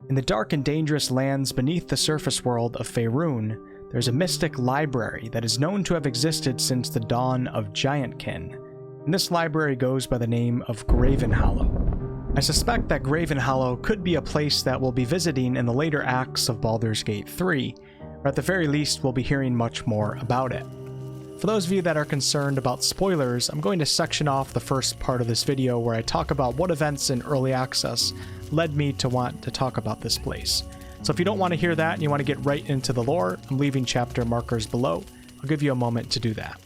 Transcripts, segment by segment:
In the dark and dangerous lands beneath the surface world of Faerun, there's a mystic library that is known to have existed since the dawn of Giantkin, and this library goes by the name of Gravenhollow. I suspect that Gravenhollow could be a place that we'll be visiting in the later acts of Baldur's Gate 3, or at the very least we'll be hearing much more about it. For those of you that are concerned about spoilers, I'm going to section off the first part of this video where I talk about what events in early access led me to want to talk about this place. So if you don't want to hear that and you want to get right into the lore, I'm leaving chapter markers below. I'll give you a moment to do that.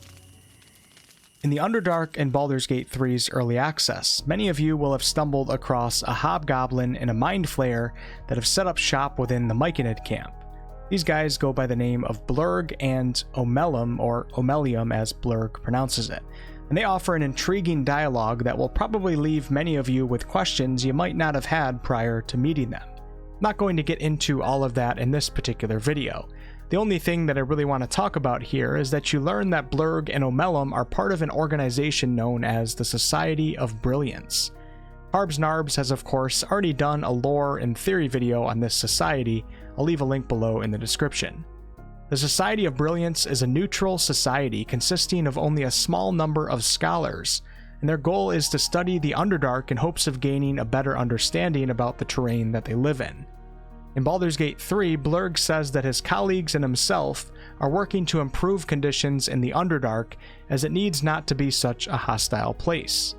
In the Underdark and Baldur's Gate 3's early access, many of you will have stumbled across a hobgoblin and a mind flayer that have set up shop within the Myconid camp. These guys go by the name of Blurg and Omeluum, or Omeluum as Blurg pronounces it, and they offer an intriguing dialogue that will probably leave many of you with questions you might not have had prior to meeting them. I'm not going to get into all of that in this particular video. The only thing that I really want to talk about here is that you learn that Blurg and Omeluum are part of an organization known as the Society of Brilliance. Harbs Narbs has of course already done a lore and theory video on this society. I'll leave a link below in the description. The Society of Brilliance is a neutral society consisting of only a small number of scholars, and their goal is to study the Underdark in hopes of gaining a better understanding about the terrain that they live in. In Baldur's Gate 3, Blurg says that his colleagues and himself are working to improve conditions in the Underdark as it needs not to be such a hostile place.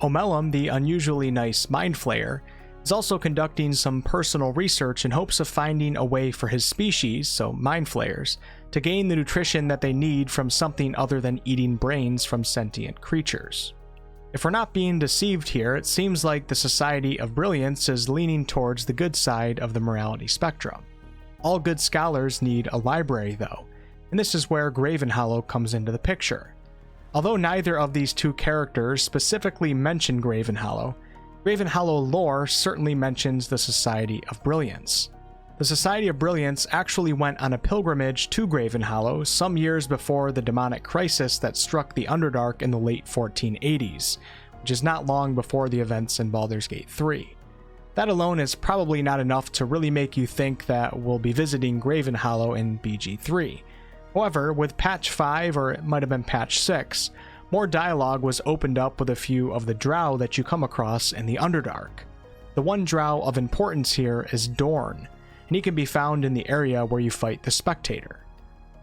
Omeluum, the unusually nice mind flayer, is also conducting some personal research in hopes of finding a way for his species, so mind flayers, to gain the nutrition that they need from something other than eating brains from sentient creatures. If we're not being deceived here, it seems like the Society of Brilliance is leaning towards the good side of the morality spectrum. All good scholars need a library though, and this is where Gravenhollow comes into the picture. Although neither of these two characters specifically mention Gravenhollow, Gravenhollow lore certainly mentions the Society of Brilliance. The Society of Brilliance actually went on a pilgrimage to Gravenhollow some years before the demonic crisis that struck the Underdark in the late 1480s, which is not long before the events in Baldur's Gate 3. That alone is probably not enough to really make you think that we'll be visiting Gravenhollow in BG3. However, with patch 5, or it might have been patch 6, more dialogue was opened up with a few of the drow that you come across in the Underdark. The one drow of importance here is Dorn, and he can be found in the area where you fight the Spectator.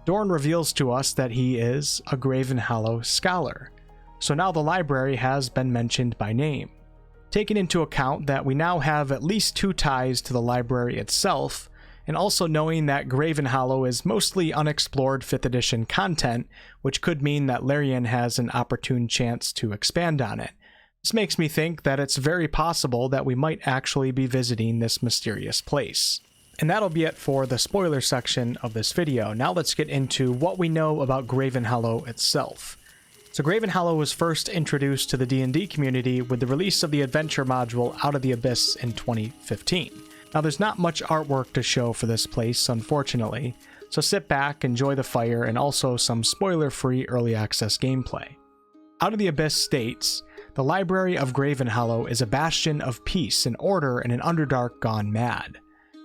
Dorn reveals to us that he is a Gravenhollow scholar, so now the library has been mentioned by name. Taking into account that we now have at least 2 ties to the library itself, and also knowing that Gravenhollow is mostly unexplored 5th edition content, which could mean that Larian has an opportune chance to expand on it. This makes me think that it's very possible that we might actually be visiting this mysterious place. And that'll be it for the spoiler section of this video. Now let's get into what we know about Gravenhollow itself. So Gravenhollow was first introduced to the D&D community with the release of the adventure module Out of the Abyss in 2015. Now there's not much artwork to show for this place, unfortunately, so sit back, enjoy the fire, and also some spoiler-free early access gameplay. Out of the Abyss states, the Library of Gravenhollow is a bastion of peace and order in an Underdark gone mad.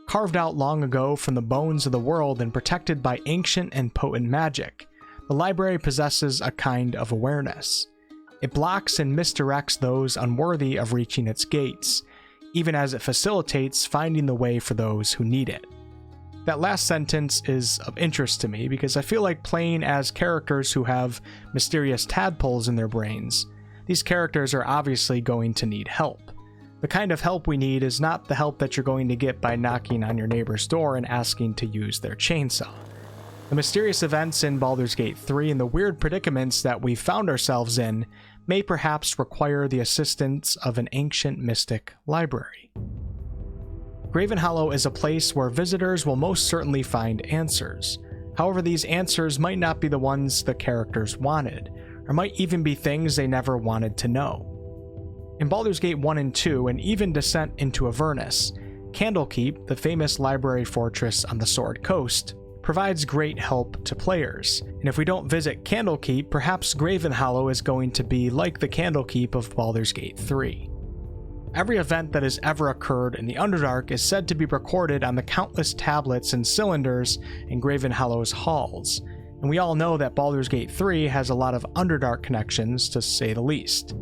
Carved out long ago from the bones of the world and protected by ancient and potent magic, the library possesses a kind of awareness. It blocks and misdirects those unworthy of reaching its gates, even as it facilitates finding the way for those who need it. That last sentence is of interest to me because I feel like playing as characters who have mysterious tadpoles in their brains, these characters are obviously going to need help. The kind of help we need is not the help that you're going to get by knocking on your neighbor's door and asking to use their chainsaw. The mysterious events in Baldur's Gate 3 and the weird predicaments that we found ourselves in may perhaps require the assistance of an ancient mystic library. Gravenhollow is a place where visitors will most certainly find answers. However, these answers might not be the ones the characters wanted, or might even be things they never wanted to know. In Baldur's Gate 1 and 2, and even Descent into Avernus, Candlekeep, the famous library fortress on the Sword Coast, provides great help to players, and if we don't visit Candlekeep, perhaps Gravenhollow is going to be like the Candlekeep of Baldur's Gate 3. Every event that has ever occurred in the Underdark is said to be recorded on the countless tablets and cylinders in Gravenhollow's halls, and we all know that Baldur's Gate 3 has a lot of Underdark connections, to say the least.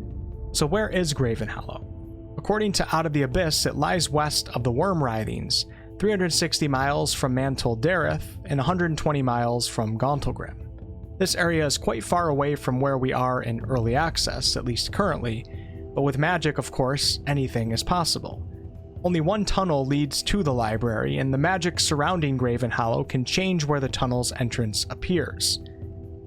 So where is Gravenhollow? According to Out of the Abyss, it lies west of the Worm Writhings, 360 miles from Mantle Dareth, and 120 miles from Gauntlgrim. This area is quite far away from where we are in Early Access, at least currently, but with magic, of course, anything is possible. Only one tunnel leads to the library, and the magic surrounding Gravenhollow can change where the tunnel's entrance appears.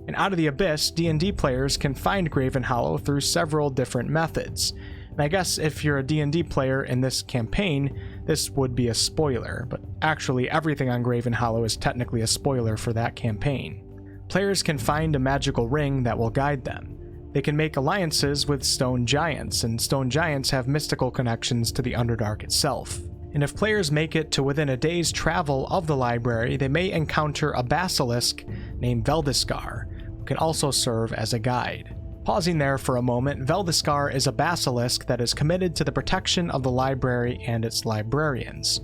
In Out of the Abyss, D&D players can find Gravenhollow through several different methods. And I guess if you're a D&D player in this campaign, this would be a spoiler, but actually everything on Gravenhollow is technically a spoiler for that campaign. Players can find a magical ring that will guide them. They can make alliances with stone giants, and stone giants have mystical connections to the Underdark itself. And if players make it to within a day's travel of the library, they may encounter a basilisk named Veldiskar, who can also serve as a guide. Pausing there for a moment, Veldiskar is a basilisk that is committed to the protection of the library and its librarians.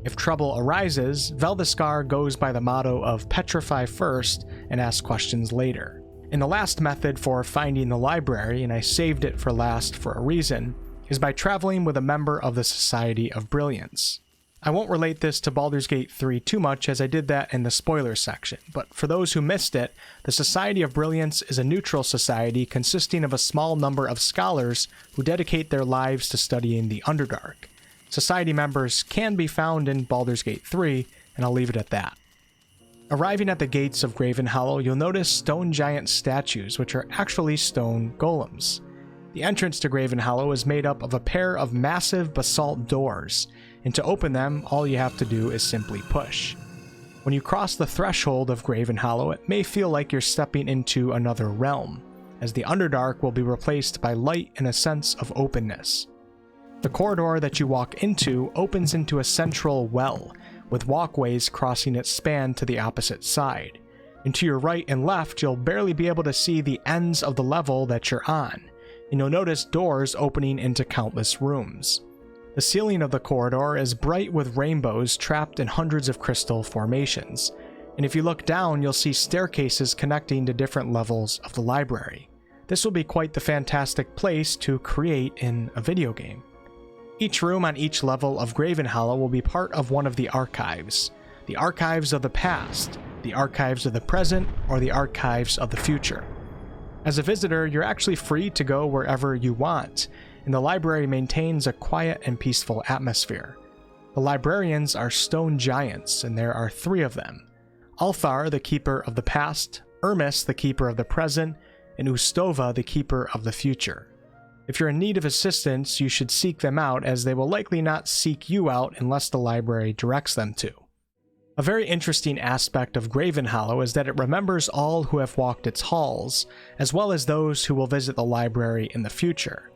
If trouble arises, Veldiskar goes by the motto of petrify first and ask questions later. And the last method for finding the library, and I saved it for last for a reason, is by traveling with a member of the Society of Brilliance. I won't relate this to Baldur's Gate 3 too much, as I did that in the spoilers section, but for those who missed it, the Society of Brilliance is a neutral society consisting of a small number of scholars who dedicate their lives to studying the Underdark. Society members can be found in Baldur's Gate 3, and I'll leave it at that. Arriving at the gates of Gravenhollow, you'll notice stone giant statues, which are actually stone golems. The entrance to Gravenhollow is made up of a pair of massive basalt doors, and to open them, all you have to do is simply push. When you cross the threshold of Gravenhollow, it may feel like you're stepping into another realm, as the Underdark will be replaced by light and a sense of openness. The corridor that you walk into opens into a central well, with walkways crossing its span to the opposite side. And to your right and left, you'll barely be able to see the ends of the level that you're on, and you'll notice doors opening into countless rooms. The ceiling of the corridor is bright with rainbows trapped in hundreds of crystal formations, and if you look down, you'll see staircases connecting to different levels of the library. This will be quite the fantastic place to create in a video game. Each room on each level of Gravenhollow will be part of one of the archives of the past, the archives of the present, or the archives of the future. As a visitor, you're actually free to go wherever you want, and the library maintains a quiet and peaceful atmosphere. The librarians are stone giants, and there are 3 of them: Althar, the keeper of the past, Ermis, the keeper of the present, and Ustova, the keeper of the future. If you're in need of assistance, you should seek them out, as they will likely not seek you out unless the library directs them to. A very interesting aspect of Gravenhollow is that it remembers all who have walked its halls, as well as those who will visit the library in the future.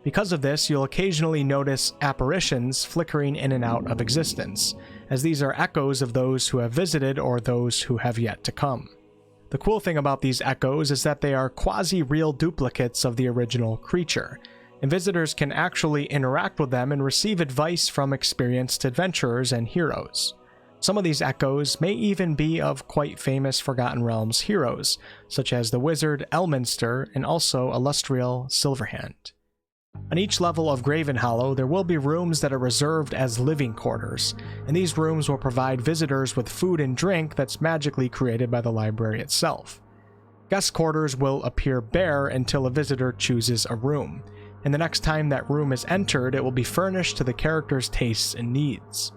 Because of this, you'll occasionally notice apparitions flickering in and out of existence, as these are echoes of those who have visited or those who have yet to come. The cool thing about these echoes is that they are quasi-real duplicates of the original creature, and visitors can actually interact with them and receive advice from experienced adventurers and heroes. Some of these echoes may even be of quite famous Forgotten Realms heroes, such as the wizard Elminster and also Illustrial Silverhand. On each level of Gravenhollow, there will be rooms that are reserved as living quarters, and these rooms will provide visitors with food and drink that's magically created by the library itself. Guest quarters will appear bare until a visitor chooses a room, and the next time that room is entered, it will be furnished to the character's tastes and needs.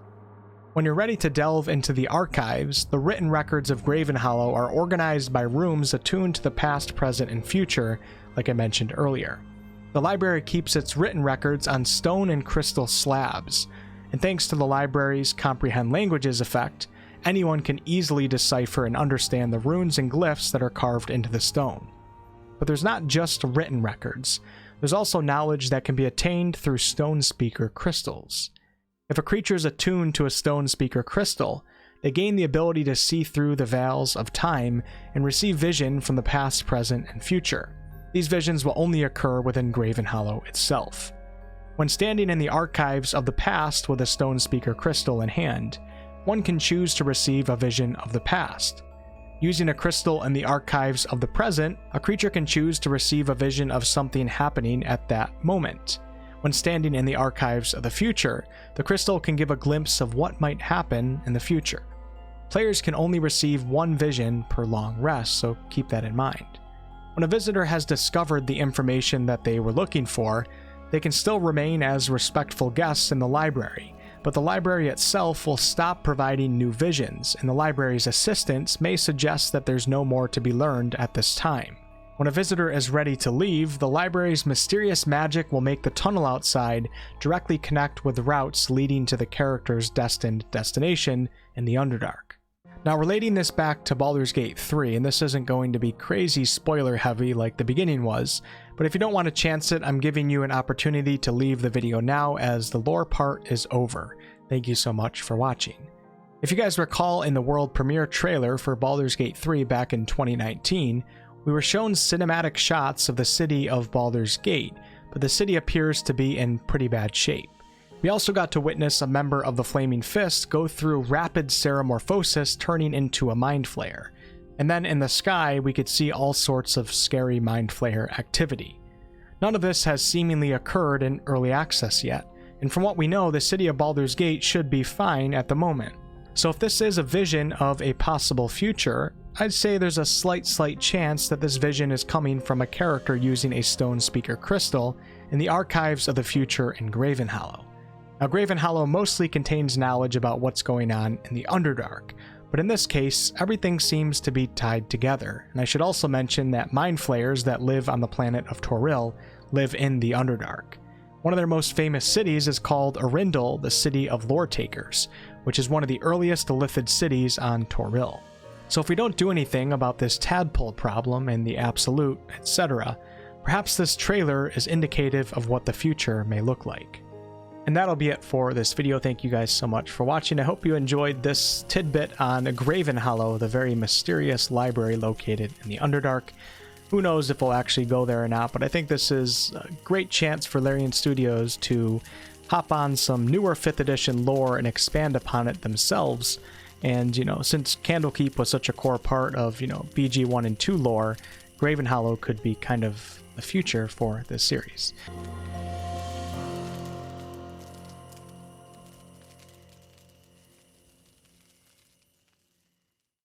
When you're ready to delve into the archives, the written records of Gravenhollow are organized by rooms attuned to the past, present, and future, like I mentioned earlier. The library keeps its written records on stone and crystal slabs, and thanks to the library's Comprehend Languages effect, anyone can easily decipher and understand the runes and glyphs that are carved into the stone. But there's not just written records, there's also knowledge that can be attained through stone speaker crystals. If a creature is attuned to a stone speaker crystal, they gain the ability to see through the veils of time and receive vision from the past, present, and future. These visions will only occur within Gravenhollow itself. When standing in the archives of the past with a stone speaker crystal in hand, one can choose to receive a vision of the past. Using a crystal in the archives of the present, a creature can choose to receive a vision of something happening at that moment. When standing in the archives of the future, the crystal can give a glimpse of what might happen in the future. Players can only receive one vision per long rest, so keep that in mind. When a visitor has discovered the information that they were looking for, they can still remain as respectful guests in the library, but the library itself will stop providing new visions, and the library's assistants may suggest that there's no more to be learned at this time. When a visitor is ready to leave, the library's mysterious magic will make the tunnel outside directly connect with routes leading to the character's destined destination in the Underdark. Now, relating this back to Baldur's Gate 3, and this isn't going to be crazy spoiler heavy like the beginning was, but if you don't want to chance it, I'm giving you an opportunity to leave the video now as the lore part is over. Thank you so much for watching. If you guys recall, in the world premiere trailer for Baldur's Gate 3 back in 2019, we were shown cinematic shots of the city of Baldur's Gate, but the city appears to be in pretty bad shape. We also got to witness a member of the Flaming Fist go through rapid ceremorphosis, turning into a mind flayer. And then in the sky, we could see all sorts of scary mind flayer activity. None of this has seemingly occurred in early access yet, and from what we know, the city of Baldur's Gate should be fine at the moment. So if this is a vision of a possible future, I'd say there's a slight chance that this vision is coming from a character using a stone speaker crystal in the archives of the future in Gravenhollow. Now, Gravenhollow mostly contains knowledge about what's going on in the Underdark, but in this case, everything seems to be tied together, and I should also mention that mind flayers that live on the planet of Toril live in the Underdark. One of their most famous cities is called Arindal, the City of Lore Takers, which is one of the earliest Illithid cities on Toril. So if we don't do anything about this tadpole problem and the Absolute, etc., perhaps this trailer is indicative of what the future may look like. And that'll be it for this video. Thank you guys so much for watching. I hope you enjoyed this tidbit on Gravenhollow, the very mysterious library located in the Underdark. Who knows if we'll actually go there or not, but I think this is a great chance for Larian Studios to hop on some newer 5th edition lore and expand upon it themselves. And, since Candlekeep was such a core part of, BG 1 and 2 lore, Gravenhollow could be kind of the future for this series.